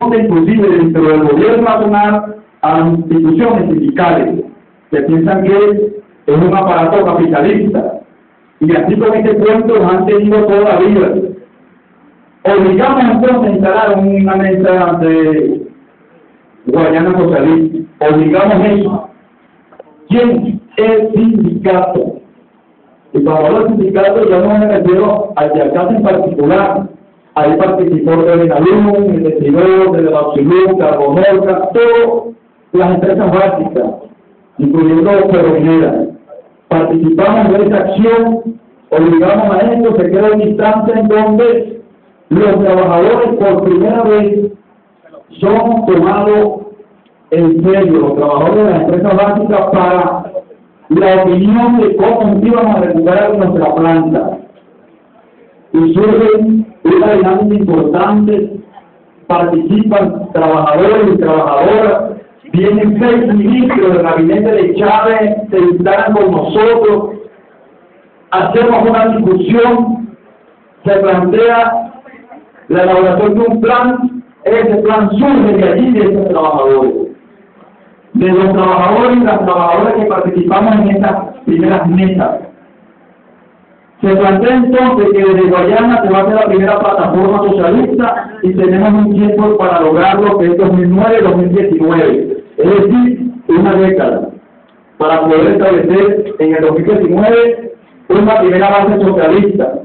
inclusive dentro del gobierno nacional a las instituciones sindicales que piensan que es un aparato capitalista, y así con este cuento nos han tenido toda la vida. Obligamos entonces a instalar una mesa de Guayana Socialista, obligamos eso. ¿Quién es el sindicato? Y cuando hablo de sindicato yo no me refiero al de Alcalde en particular. Ahí participó el Benalum, el Decidor, el Bauxilú, Carbonorca, todas las empresas básicas, incluyendo ferroviarias. Participamos de esa acción, obligamos a esto, se crea un instante en donde los trabajadores por primera vez son tomados en serio, los trabajadores de las empresas básicas, para la opinión de cómo íbamos a recuperar nuestra planta. Y surge una dinámica importante, participan trabajadores y trabajadoras, vienen 6 ministros del gabinete de Chávez, se instalan con nosotros, hacemos una discusión, se plantea la elaboración de un plan, ese plan surge de allí, de esos trabajadores, de los trabajadores y las trabajadoras que participamos en estas primeras mesas. Se plantea entonces que desde Guayana se va a hacer la primera plataforma socialista y tenemos un tiempo para lograrlo, que es 2009-2019, es decir, una década, para poder establecer en el 2019 una primera base socialista.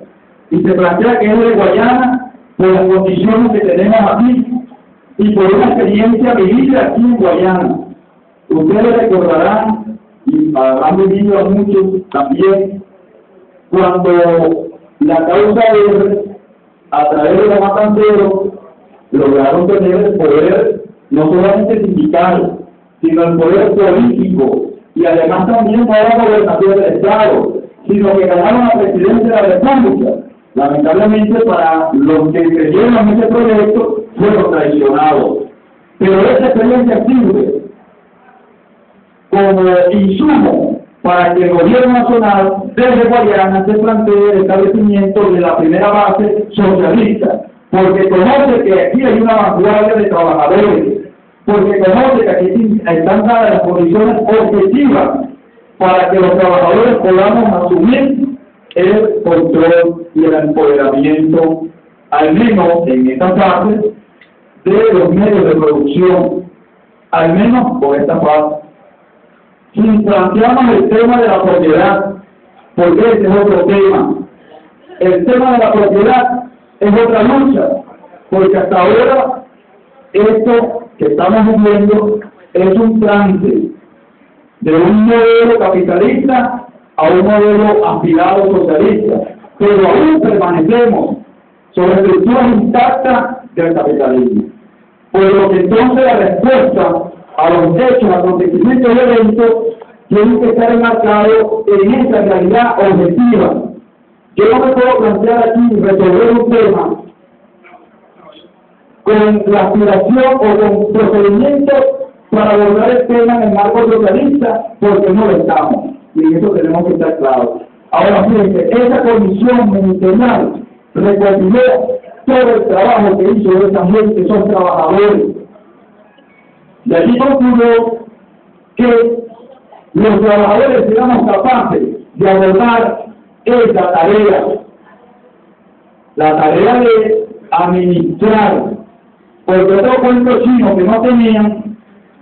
Y se plantea que es de Guayana por las condiciones que tenemos aquí y por una experiencia vivida aquí en Guayana. Ustedes recordarán, y han vivido muchos también, cuando la causa R, a través de los matanceros, lograron tener el poder no solamente sindical, sino el poder político, y además también para la gobernación del Estado, sino que ganaron la presidencia de la República. Lamentablemente para los que creyeron en ese proyecto fueron traicionados. Pero esa experiencia sirve como insumo para que el gobierno nacional desde Guayana se plantee el establecimiento de la primera base socialista, porque conoce que aquí hay una vanguardia de trabajadores, porque conoce que aquí están dadas las condiciones objetivas para que los trabajadores podamos asumir el control y el empoderamiento, al menos en esta fase, de los medios de producción, al menos por esta fase. Si planteamos el tema de la propiedad, porque ese es otro tema. El tema de la propiedad es otra lucha, porque hasta ahora esto que estamos viviendo es un trance de un modelo capitalista a un modelo aspirado socialista, pero aún permanecemos sobre estructuras intactas del capitalismo. Por lo que entonces la respuesta a los hechos, acontecimientos y eventos tienen que estar enmarcados en esa realidad objetiva. Yo no me puedo plantear aquí resolver un tema con la aspiración o con procedimientos para abordar el tema en el marco socialista, porque no lo estamos, y en eso tenemos que estar claros. Ahora fíjense, esa comisión ministerial recopiló todo el trabajo que hizo esa gente, esos trabajadores. De allí concluyó que los trabajadores seamos capaces de abordar esa tarea, la tarea de administrar, porque otro cuento chino que no tenían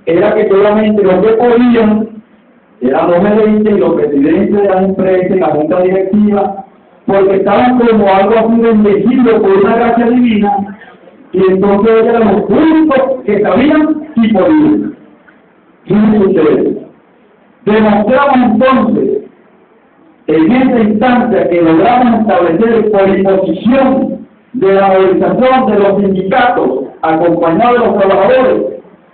era que solamente los que podían eran los gerentes y los presidentes de las empresas y la junta directiva, porque estaban como algo así bendecidos por una gracia divina, y entonces eran los únicos que sabían y podían. Fíjense ustedes, demostramos entonces en esta instancia que logramos establecer por imposición de la movilización de los sindicatos acompañados de los trabajadores,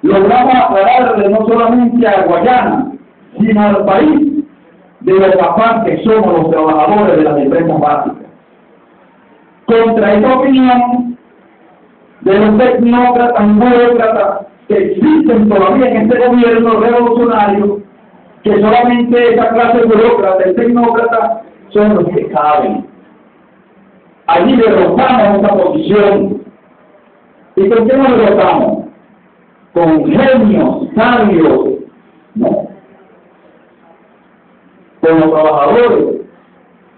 logramos aclararle no solamente a Guayana, sino al país, de lo capaz que somos los trabajadores de las empresas básicas. Contra esta opinión de los tecnócratas y burócratas que existen todavía en este gobierno revolucionario, que solamente esa clase de burócratas y tecnócratas son los que saben. Allí derrotamos esa posición. ¿Y con qué nos derrotamos? Con genios, sabios, ¿no? Con los trabajadores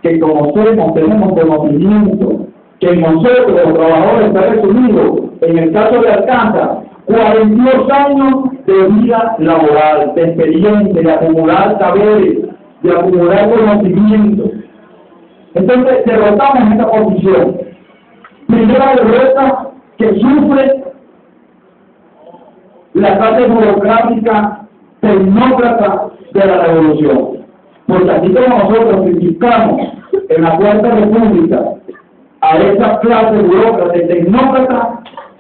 que conocemos, tenemos conocimiento, que nosotros los trabajadores está resumido en el caso de Alcántara, 42 años de vida laboral, de experiencia, de acumular saberes, de acumular conocimiento. Entonces derrotamos esta posición. Primera derrota que sufre la clase burocrática tecnócrata de la revolución. Porque así como nosotros criticamos en la Cuarta República a esa clase burócrata y tecnócrata,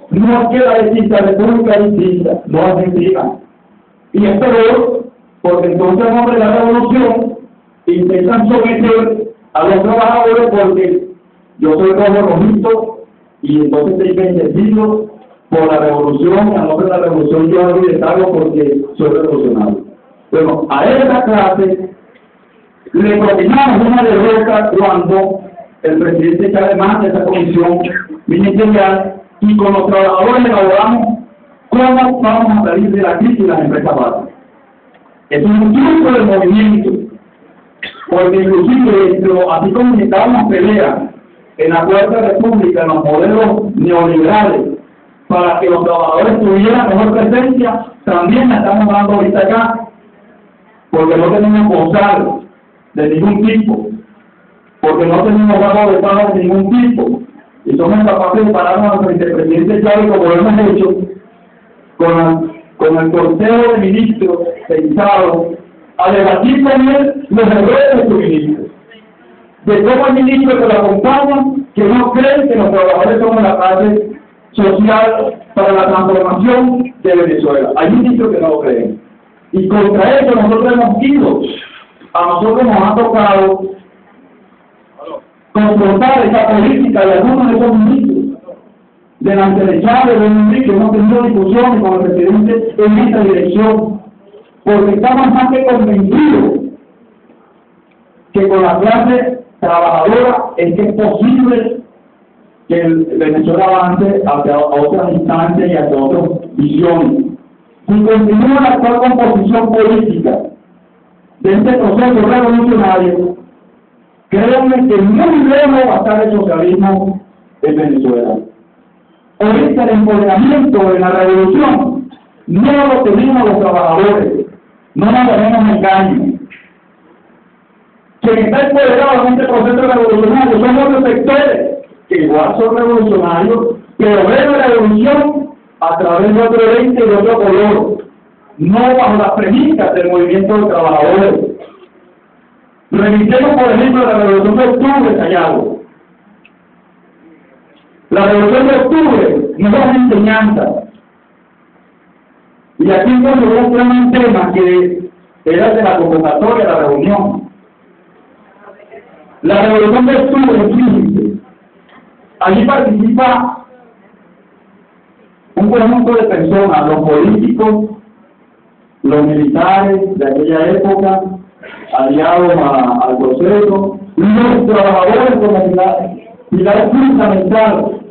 no queda distinta república distinta, no es mentira. Y es peor, porque entonces en nombre de la revolución intentan someter a los trabajadores porque yo soy rojito y entonces estoy bendecido por la revolución, y a nombre de la revolución yo hago de cargo porque soy revolucionario. Bueno, a esa clase le propinamos una derrota cuando el presidente Chávez manda esa comisión ministerial y con los trabajadores elaboramos cómo vamos a salir de la crisis de las empresas básicas. Es un triunfo del movimiento, porque inclusive así como estábamos peleas en la Cuarta República, en los modelos neoliberales, para que los trabajadores tuvieran mejor presencia, también la estamos dando ahorita acá, porque no tenemos posar de ningún tipo, porque no tenemos grado de pago de ningún tipo, y somos capaces de pararnos frente al presidente Chávez, como lo hemos hecho, con el Consejo de Ministros sentado, a debatir con él los errores de su ministro, de cómo el ministro que lo acompaña, que no creen que los trabajadores somos la clase social para la transformación de Venezuela. Hay ministros que no lo creen. Y contra eso nosotros hemos ido. A nosotros nos ha tocado confrontar esa política de algunos de esos ministros, delante de Chávez, de un que hemos tenido discusiones con el presidente en esta dirección, porque estamos más que convencidos que con la clase trabajadora es que es posible que el Venezuela avance hacia otras instancias y hacia otras visiones. Si continúa la actual composición política de este proceso revolucionario, créanme que muy lejos va a estar el socialismo en Venezuela. Ahorita el empoderamiento de la revolución no lo tenemos los trabajadores, no nos tenemos engaño. Quien está empoderado en este proceso revolucionario son otros sectores que igual son revolucionarios, pero ven la revolución a través de otro lente y de otro color, no bajo las premisas del movimiento de trabajadores. Revisemos, por ejemplo, la Revolución de Octubre, Callao. La Revolución de Octubre nos da una enseñanza. Y aquí cuando voy a traer un tema que era de la convocatoria de la reunión. La Revolución de Octubre, fíjense, allí participa un conjunto de personas, los políticos, los militares de aquella época, aliados al proceso, los trabajadores como pilar fundamental.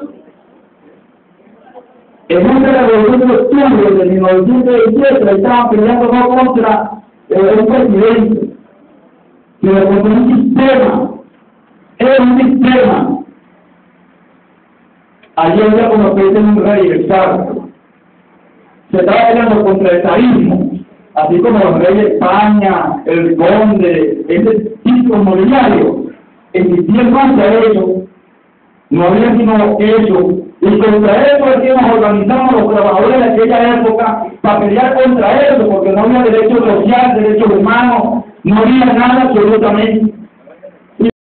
En esta revolución de octubre de 1917 estaban peleando no contra un presidente, sino contra un sistema. Era un sistema. Allí había como que es un rey, exacto. Se estaba peleando contra el zarismo, así como los reyes de España, el conde, ese tipo nobiliario. Existía más de eso, no había sino eso. Y contra eso es que nos organizamos los trabajadores de aquella época para pelear contra eso, porque no había derechos sociales, derechos humanos, no había nada absolutamente.